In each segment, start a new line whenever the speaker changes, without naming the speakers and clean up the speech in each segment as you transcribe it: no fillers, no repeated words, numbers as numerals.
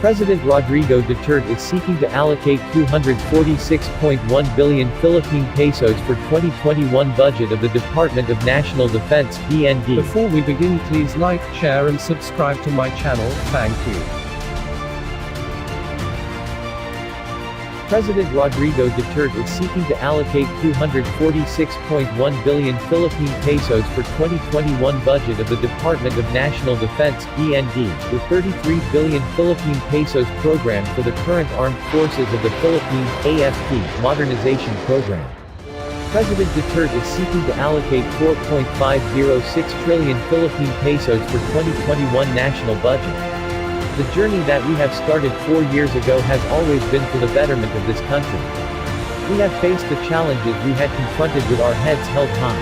President Rodrigo Duterte is seeking to allocate 246.1 billion Philippine pesos for 2021 budget of the Department of National Defense, DND.
Before we begin, please like, share and subscribe to my channel, thank you.
President Rodrigo Duterte is seeking to allocate 246.1 billion Philippine pesos for 2021 budget of the Department of National Defense, DND, with 33 billion Philippine pesos program for the current Armed Forces of the Philippines, AFP, modernization program. President Duterte is seeking to allocate 4.506 trillion Philippine pesos for 2021 national budget. The journey that we have started 4 years ago has always been for the betterment of this country. We have faced the challenges we had confronted with our heads held high.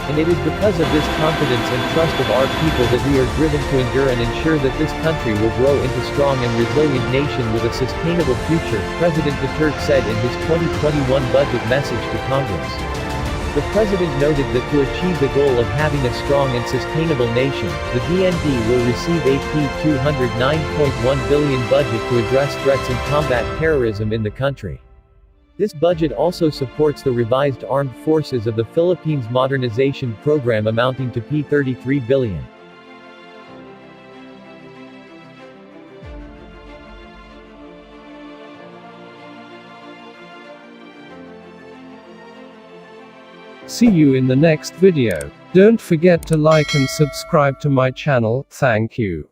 And it is because of this confidence and trust of our people that we are driven to endure and ensure that this country will grow into a strong and resilient nation with a sustainable future, President Duterte said in his 2021 budget message to Congress. The President noted that to achieve the goal of having a strong and sustainable nation, the DND will receive a $209.1 billion budget to address threats and combat terrorism in the country. This budget also supports the revised Armed Forces of the Philippines modernization program amounting to $33 billion.
See you in the next video. Don't forget to like and subscribe to my channel, thank you.